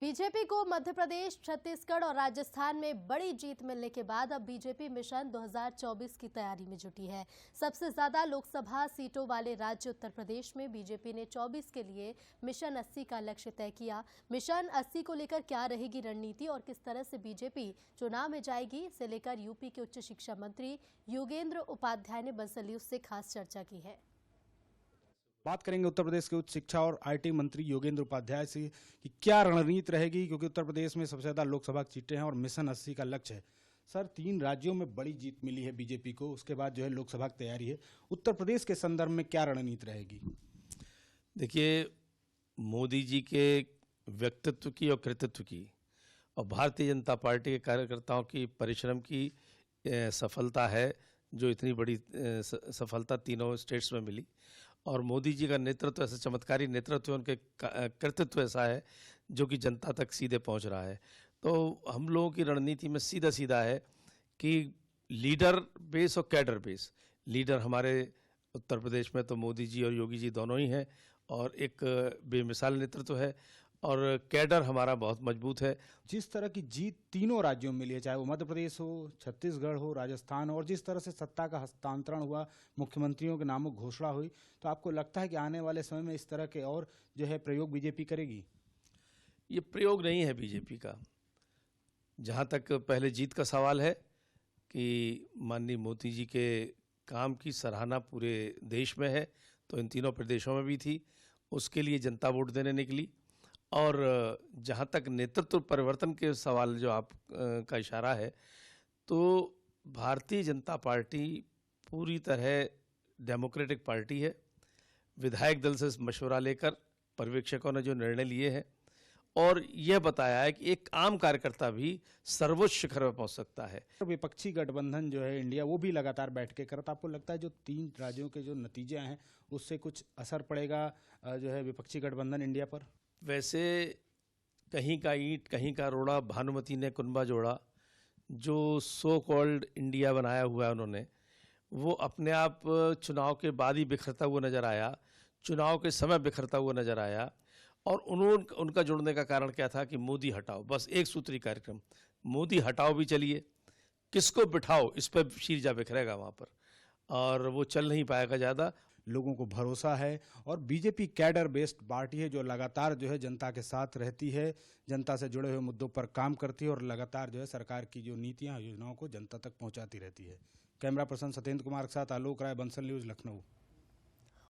BJP को मध्य प्रदेश, छत्तीसगढ़ और राजस्थान में बड़ी जीत मिलने के बाद अब बीजेपी मिशन 2024 की तैयारी में जुटी है। सबसे ज्यादा लोकसभा सीटों वाले राज्य उत्तर प्रदेश में बीजेपी ने 24 के लिए मिशन 80 का लक्ष्य तय किया। मिशन 80 को लेकर क्या रहेगी रणनीति और किस तरह से बीजेपी चुनाव में जाएगी, इसे लेकर यूपी के उच्च शिक्षा मंत्री योगेंद्र उपाध्याय ने बंसल न्यूज से खास चर्चा की है। बात करेंगे उत्तर प्रदेश के उच्च शिक्षा और आईटी मंत्री योगेंद्र उपाध्याय से कि क्या रणनीति रहेगी, क्योंकि उत्तर प्रदेश में सबसे ज्यादा लोकसभा सीटें हैं और मिशन 80 का लक्ष्य है। सर, 3 राज्यों में बड़ी जीत मिली है बीजेपी को, उसके बाद जो है लोकसभा की तैयारी है। उत्तर प्रदेश के संदर्भ में क्या रणनीति रहेगी? देखिए, मोदी जी के व्यक्तित्व की और कृतित्व की और भारतीय जनता पार्टी के कार्यकर्ताओं की परिश्रम की सफलता है जो इतनी बड़ी सफलता तीनों स्टेट्स में मिली। और मोदी जी का नेतृत्व ऐसा चमत्कारी नेतृत्व, उनके कृतित्व ऐसा है जो कि जनता तक सीधे पहुंच रहा है। तो हम लोगों की रणनीति में सीधा सीधा है कि लीडर बेस और कैडर बेस। लीडर हमारे उत्तर प्रदेश में तो मोदी जी और योगी जी दोनों ही हैं और एक बेमिसाल नेतृत्व है, और कैडर हमारा बहुत मजबूत है। जिस तरह की जीत तीनों राज्यों में मिली है, चाहे वो मध्य प्रदेश हो, छत्तीसगढ़ हो, राजस्थान हो, और जिस तरह से सत्ता का हस्तांतरण हुआ, मुख्यमंत्रियों के नामों की घोषणा हुई, तो आपको लगता है कि आने वाले समय में इस तरह के और जो है प्रयोग बीजेपी करेगी? ये प्रयोग नहीं है बीजेपी का। जहाँ तक पहले जीत का सवाल है कि माननीय मोदी जी के काम की सराहना पूरे देश में है, तो इन तीनों प्रदेशों में भी थी, उसके लिए जनता वोट देने निकली। और जहाँ तक नेतृत्व परिवर्तन के सवाल जो आप का इशारा है, तो भारतीय जनता पार्टी पूरी तरह डेमोक्रेटिक पार्टी है। विधायक दल से मशवरा लेकर पर्यवेक्षकों ने जो निर्णय लिए हैं और यह बताया है कि एक आम कार्यकर्ता भी सर्वोच्च शिखर पर पहुंच सकता है। विपक्षी गठबंधन जो है इंडिया, वो भी लगातार बैठकें करता। आपको लगता है जो 3 राज्यों के जो नतीजे हैं उससे कुछ असर पड़ेगा जो है विपक्षी गठबंधन इंडिया पर? वैसे कहीं का ईंट कहीं का रोड़ा, भानुमति ने कुनबा जोड़ा। जो सो कॉल्ड इंडिया बनाया हुआ है उन्होंने, वो अपने आप चुनाव के बाद ही बिखरता हुआ नजर आया, चुनाव के समय बिखरता हुआ नजर आया। और उनका जुड़ने का कारण क्या था कि मोदी हटाओ, बस एक सूत्री कार्यक्रम। मोदी हटाओ भी चलिए, किसको बिठाओ इस पर शीरजा बिखरेगा वहाँ पर, और वो चल नहीं पाएगा ज़्यादा। लोगों को भरोसा है और बीजेपी कैडर बेस्ड पार्टी है जो लगातार जो है जनता के साथ रहती है, जनता से जुड़े हुए मुद्दों पर काम करती है और लगातार जो है सरकार की जो नीतियां योजनाओं को जनता तक पहुंचाती रहती है। कैमरा पर्सन सत्येंद्र कुमार के साथ आलोक राय, बंसल न्यूज, लखनऊ।